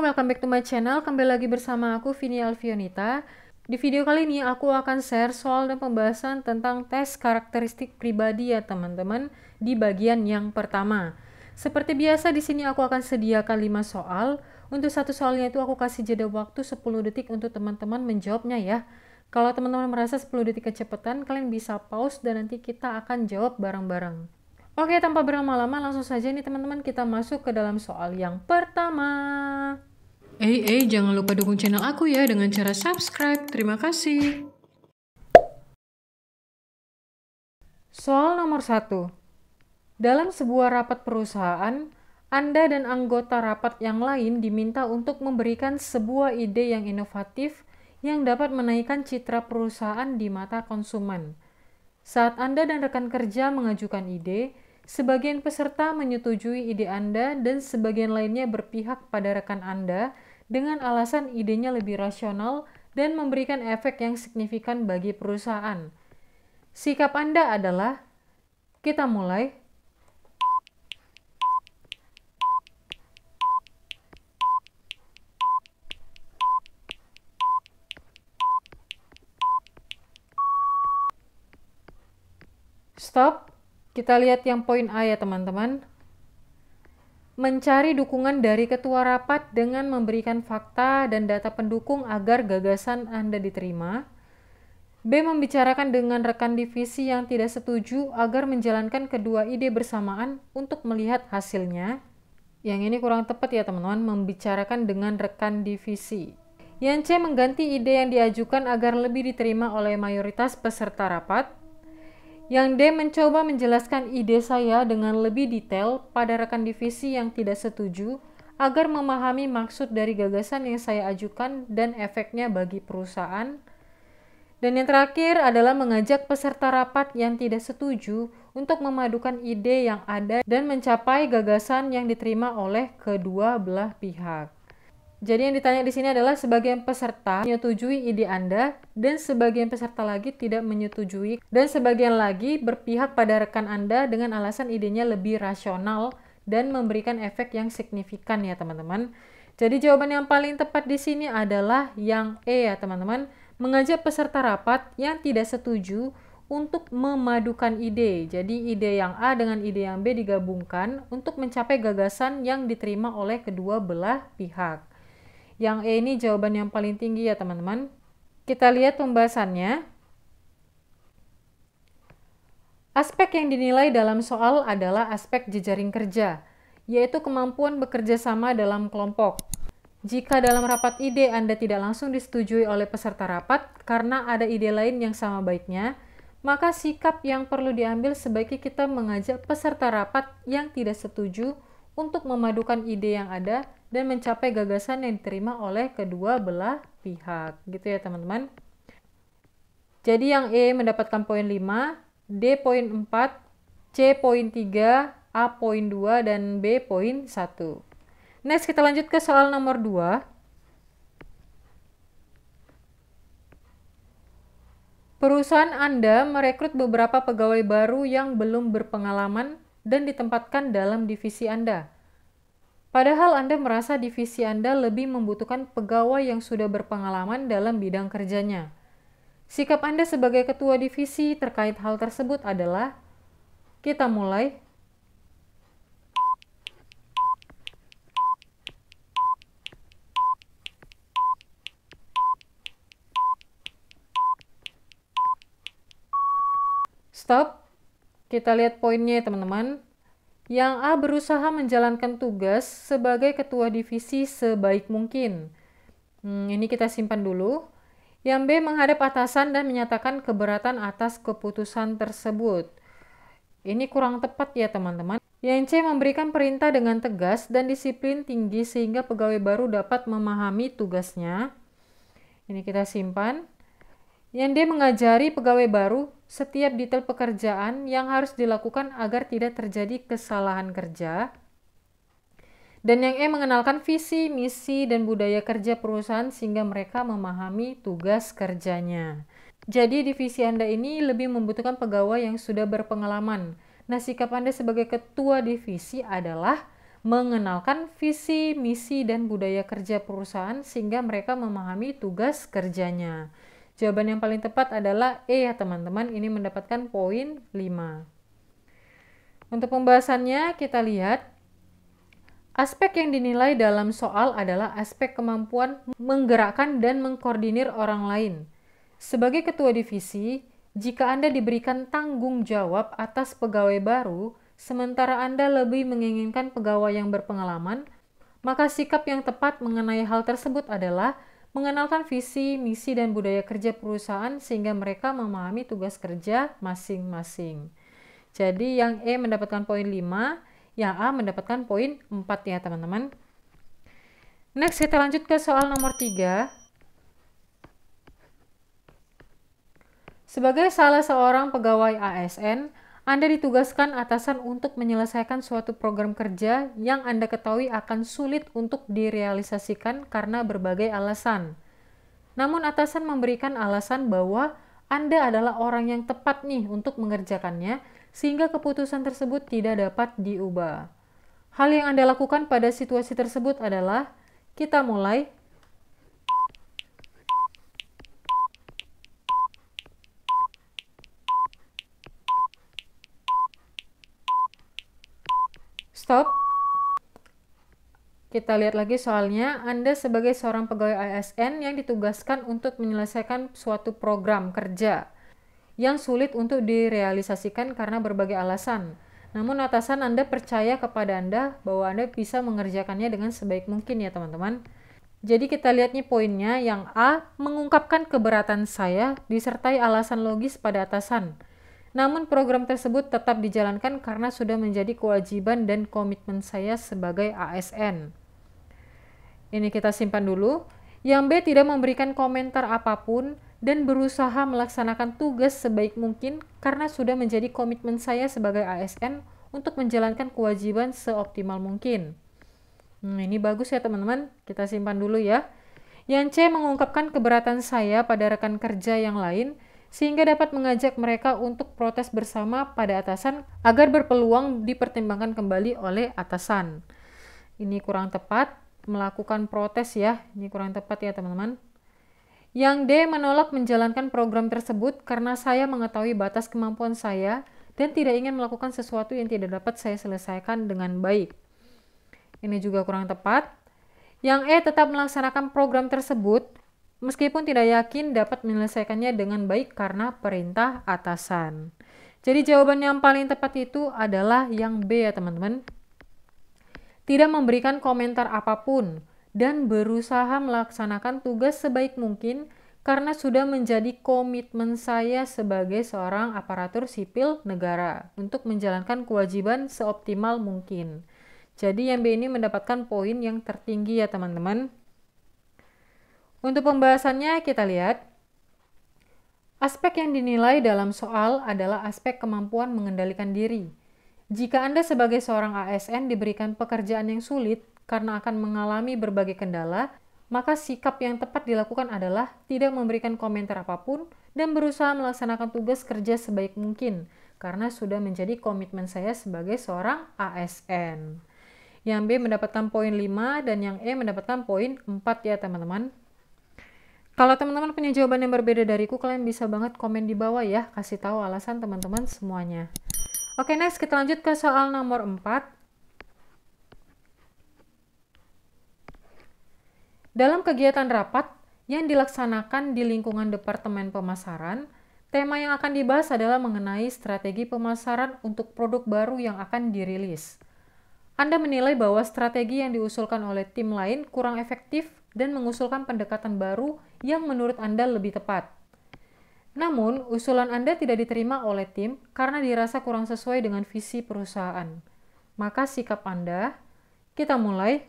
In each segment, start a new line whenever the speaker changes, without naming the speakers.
welcome back to my channel. Kembali lagi bersama aku, Vini Alfionita. Di video kali ini aku akan share soal dan pembahasan tentang tes karakteristik pribadi ya teman-teman di bagian yang pertama. Seperti biasa di sini aku akan sediakan 5 soal. Untuk satu soalnya itu aku kasih jeda waktu 10 detik untuk teman-teman menjawabnya ya. Kalau teman-teman merasa 10 detik kecepatan, kalian bisa pause dan nanti kita akan jawab bareng-bareng. Oke, tanpa berlama-lama langsung saja nih teman-teman kita masuk ke dalam soal yang pertama. Jangan lupa dukung channel aku ya dengan cara subscribe. Terima kasih. Soal nomor 1. Dalam sebuah rapat perusahaan, Anda dan anggota rapat yang lain diminta untuk memberikan sebuah ide yang inovatif yang dapat menaikkan citra perusahaan di mata konsumen. Saat Anda dan rekan kerja mengajukan ide, sebagian peserta menyetujui ide Anda dan sebagian lainnya berpihak pada rekan Anda dengan alasan idenya lebih rasional dan memberikan efek yang signifikan bagi perusahaan. Sikap Anda adalah, kita mulai. Stop. Kita lihat yang poin A ya teman-teman. Mencari dukungan dari ketua rapat dengan memberikan fakta dan data pendukung agar gagasan Anda diterima. B. Membicarakan dengan rekan divisi yang tidak setuju agar menjalankan kedua ide bersamaan untuk melihat hasilnya. Yang ini kurang tepat ya teman-teman, membicarakan dengan rekan divisi. Yang C. Mengganti ide yang diajukan agar lebih diterima oleh mayoritas peserta rapat. Yang D. Mencoba menjelaskan ide saya dengan lebih detail pada rekan divisi yang tidak setuju agar memahami maksud dari gagasan yang saya ajukan dan efeknya bagi perusahaan. Dan yang terakhir adalah mengajak peserta rapat yang tidak setuju untuk memadukan ide yang ada dan mencapai gagasan yang diterima oleh kedua belah pihak. Jadi yang ditanya di sini adalah sebagian peserta menyetujui ide Anda dan sebagian peserta lagi tidak menyetujui dan sebagian lagi berpihak pada rekan Anda dengan alasan idenya lebih rasional dan memberikan efek yang signifikan ya teman-teman. Jadi jawaban yang paling tepat di sini adalah yang E ya teman-teman, mengajak peserta rapat yang tidak setuju untuk memadukan ide. Jadi ide yang A dengan ide yang B digabungkan untuk mencapai gagasan yang diterima oleh kedua belah pihak. Yang E ini jawaban yang paling tinggi ya teman-teman. Kita lihat pembahasannya. Aspek yang dinilai dalam soal adalah aspek jejaring kerja, yaitu kemampuan bekerja sama dalam kelompok. Jika dalam rapat ide Anda tidak langsung disetujui oleh peserta rapat karena ada ide lain yang sama baiknya, maka sikap yang perlu diambil sebaiknya kita mengajak peserta rapat yang tidak setuju untuk memadukan ide yang ada dan mencapai gagasan yang diterima oleh kedua belah pihak. Gitu ya teman-teman. Jadi yang E mendapatkan poin 5, D poin 4, C poin 3, A poin 2, dan B poin 1. Next kita lanjut ke soal nomor 2. Perusahaan Anda merekrut beberapa pegawai baru yang belum berpengalaman dan ditempatkan dalam divisi Anda. Padahal Anda merasa divisi Anda lebih membutuhkan pegawai yang sudah berpengalaman dalam bidang kerjanya. Sikap Anda sebagai ketua divisi terkait hal tersebut adalah, kita mulai. Stop. Kita lihat poinnya teman-teman. Yang A berusaha menjalankan tugas sebagai ketua divisi sebaik mungkin. Ini kita simpan dulu. Yang B menghadap atasan dan menyatakan keberatan atas keputusan tersebut. Ini kurang tepat ya teman-teman. Yang C memberikan perintah dengan tegas dan disiplin tinggi sehingga pegawai baru dapat memahami tugasnya. Ini kita simpan. Yang D mengajari pegawai baru setiap detail pekerjaan yang harus dilakukan agar tidak terjadi kesalahan kerja. Dan yang E mengenalkan visi, misi, dan budaya kerja perusahaan sehingga mereka memahami tugas kerjanya. Jadi divisi Anda ini lebih membutuhkan pegawai yang sudah berpengalaman. Nah, sikap Anda sebagai ketua divisi adalah mengenalkan visi, misi, dan budaya kerja perusahaan sehingga mereka memahami tugas kerjanya. Jawaban yang paling tepat adalah E ya teman-teman, ini mendapatkan poin 5. Untuk pembahasannya kita lihat, aspek yang dinilai dalam soal adalah aspek kemampuan menggerakkan dan mengkoordinir orang lain. Sebagai ketua divisi, jika Anda diberikan tanggung jawab atas pegawai baru, sementara Anda lebih menginginkan pegawai yang berpengalaman, maka sikap yang tepat mengenai hal tersebut adalah mengenalkan visi, misi, dan budaya kerja perusahaan sehingga mereka memahami tugas kerja masing-masing. Jadi yang E mendapatkan poin 5, yang A mendapatkan poin 4 ya teman-teman. Next kita lanjut ke soal nomor 3. Sebagai salah seorang pegawai ASN, Anda ditugaskan atasan untuk menyelesaikan suatu program kerja yang Anda ketahui akan sulit untuk direalisasikan karena berbagai alasan. Namun atasan memberikan alasan bahwa Anda adalah orang yang tepat nih untuk mengerjakannya, sehingga keputusan tersebut tidak dapat diubah. Hal yang Anda lakukan pada situasi tersebut adalah, kita mulai. Stop. Kita lihat lagi soalnya, Anda sebagai seorang pegawai ASN yang ditugaskan untuk menyelesaikan suatu program kerja yang sulit untuk direalisasikan karena berbagai alasan. Namun atasan Anda percaya kepada Anda bahwa Anda bisa mengerjakannya dengan sebaik mungkin ya teman-teman. Jadi kita lihat nih poinnya, yang A, mengungkapkan keberatan saya disertai alasan logis pada atasan. Namun program tersebut tetap dijalankan karena sudah menjadi kewajiban dan komitmen saya sebagai ASN. Ini kita simpan dulu. Yang B, tidak memberikan komentar apapun dan berusaha melaksanakan tugas sebaik mungkin karena sudah menjadi komitmen saya sebagai ASN untuk menjalankan kewajiban seoptimal mungkin. Ini bagus ya teman-teman, kita simpan dulu ya. Yang C, mengungkapkan keberatan saya pada rekan kerja yang lain sehingga dapat mengajak mereka untuk protes bersama pada atasan agar berpeluang dipertimbangkan kembali oleh atasan. Ini kurang tepat, melakukan protes ya, ini kurang tepat ya teman-teman. Yang D, menolak menjalankan program tersebut karena saya mengetahui batas kemampuan saya dan tidak ingin melakukan sesuatu yang tidak dapat saya selesaikan dengan baik. Ini juga kurang tepat. Yang E, tetap melaksanakan program tersebut meskipun tidak yakin dapat menyelesaikannya dengan baik karena perintah atasan. Jadi jawaban yang paling tepat itu adalah yang B ya teman-teman. Tidak memberikan komentar apapun dan berusaha melaksanakan tugas sebaik mungkin karena sudah menjadi komitmen saya sebagai seorang aparatur sipil negara untuk menjalankan kewajiban seoptimal mungkin. Jadi yang B ini mendapatkan poin yang tertinggi ya teman-teman. Untuk pembahasannya kita lihat. Aspek yang dinilai dalam soal adalah aspek kemampuan mengendalikan diri. Jika Anda sebagai seorang ASN diberikan pekerjaan yang sulit karena akan mengalami berbagai kendala, maka sikap yang tepat dilakukan adalah tidak memberikan komentar apapun dan berusaha melaksanakan tugas kerja sebaik mungkin, karena sudah menjadi komitmen saya sebagai seorang ASN. Yang B mendapatkan poin 5 dan yang E mendapatkan poin 4 ya teman-teman. Kalau teman-teman punya jawaban yang berbeda dariku, kalian bisa banget komen di bawah ya, kasih tahu alasan teman-teman semuanya. Oke, next kita lanjut ke soal nomor 4. Dalam kegiatan rapat yang dilaksanakan di lingkungan Departemen Pemasaran, tema yang akan dibahas adalah mengenai strategi pemasaran untuk produk baru yang akan dirilis. Anda menilai bahwa strategi yang diusulkan oleh tim lain kurang efektif dan mengusulkan pendekatan baru yang menurut Anda lebih tepat. Namun, usulan Anda tidak diterima oleh tim karena dirasa kurang sesuai dengan visi perusahaan. Maka sikap Anda, kita mulai.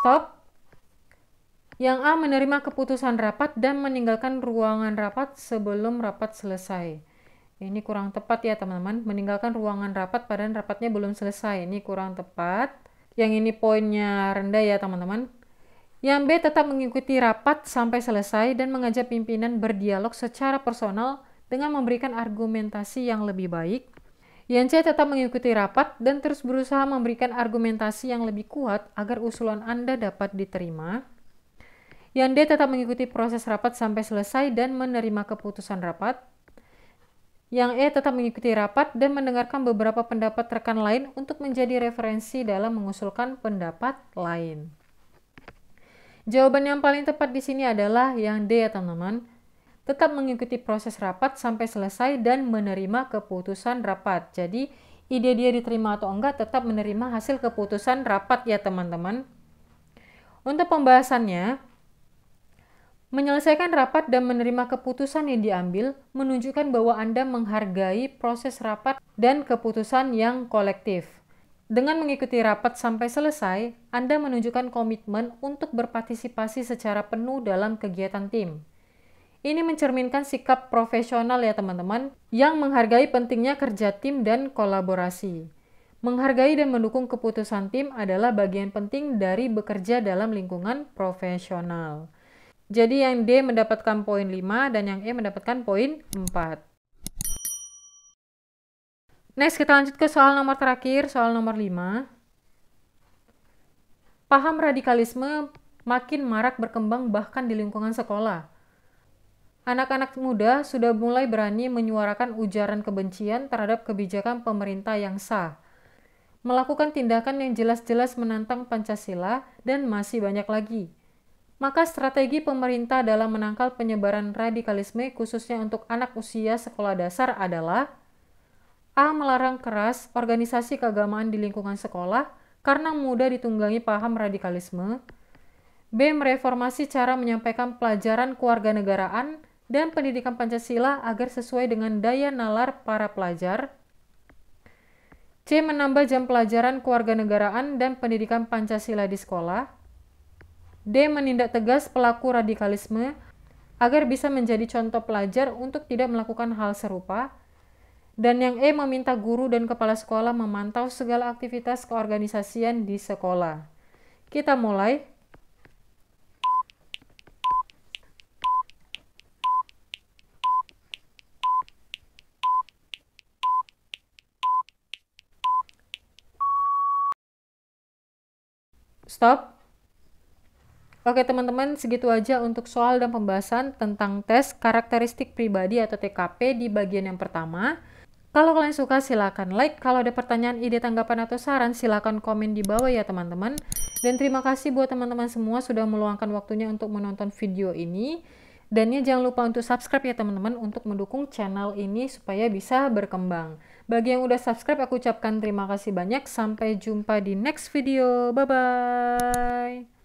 Stop. Yang A, menerima keputusan rapat dan meninggalkan ruangan rapat sebelum rapat selesai. Ini kurang tepat ya teman-teman, meninggalkan ruangan rapat padahal rapatnya belum selesai. Ini kurang tepat. Yang ini poinnya rendah ya teman-teman. Yang B tetap mengikuti rapat sampai selesai dan mengajak pimpinan berdialog secara personal dengan memberikan argumentasi yang lebih baik. Yang C tetap mengikuti rapat dan terus berusaha memberikan argumentasi yang lebih kuat agar usulan Anda dapat diterima. Yang D tetap mengikuti proses rapat sampai selesai dan menerima keputusan rapat. Yang E tetap mengikuti rapat dan mendengarkan beberapa pendapat rekan lain untuk menjadi referensi dalam mengusulkan pendapat lain. Jawaban yang paling tepat di sini adalah yang D ya teman-teman. Tetap mengikuti proses rapat sampai selesai dan menerima keputusan rapat. Jadi ide dia diterima atau enggak tetap menerima hasil keputusan rapat ya teman-teman. Untuk pembahasannya, menyelesaikan rapat dan menerima keputusan yang diambil menunjukkan bahwa Anda menghargai proses rapat dan keputusan yang kolektif. Dengan mengikuti rapat sampai selesai, Anda menunjukkan komitmen untuk berpartisipasi secara penuh dalam kegiatan tim. Ini mencerminkan sikap profesional ya teman-teman, yang menghargai pentingnya kerja tim dan kolaborasi. Menghargai dan mendukung keputusan tim adalah bagian penting dari bekerja dalam lingkungan profesional. Jadi yang D mendapatkan poin 5 dan yang E mendapatkan poin 4. Next, kita lanjut ke soal nomor terakhir, soal nomor 5. Paham radikalisme makin marak berkembang bahkan di lingkungan sekolah. Anak-anak muda sudah mulai berani menyuarakan ujaran kebencian terhadap kebijakan pemerintah yang sah, melakukan tindakan yang jelas-jelas menantang Pancasila, dan masih banyak lagi. Maka strategi pemerintah dalam menangkal penyebaran radikalisme khususnya untuk anak usia sekolah dasar adalah A. Melarang keras organisasi keagamaan di lingkungan sekolah karena mudah ditunggangi paham radikalisme. B. Mereformasi cara menyampaikan pelajaran kewarganegaraan dan pendidikan Pancasila agar sesuai dengan daya nalar para pelajar. C. Menambah jam pelajaran kewarganegaraan dan pendidikan Pancasila di sekolah. D. Menindak tegas pelaku radikalisme agar bisa menjadi contoh pelajar untuk tidak melakukan hal serupa. Dan yang E, meminta guru dan kepala sekolah memantau segala aktivitas keorganisasian di sekolah. Kita mulai. Stop. Oke teman-teman, segitu aja untuk soal dan pembahasan tentang tes karakteristik pribadi atau TKP di bagian yang pertama. Kalau kalian suka silakan like, kalau ada pertanyaan, ide, tanggapan, atau saran silakan komen di bawah ya teman-teman. Dan terima kasih buat teman-teman semua sudah meluangkan waktunya untuk menonton video ini. Dan ya jangan lupa untuk subscribe ya teman-teman untuk mendukung channel ini supaya bisa berkembang. Bagi yang udah subscribe aku ucapkan terima kasih banyak. Sampai jumpa di next video. Bye-bye.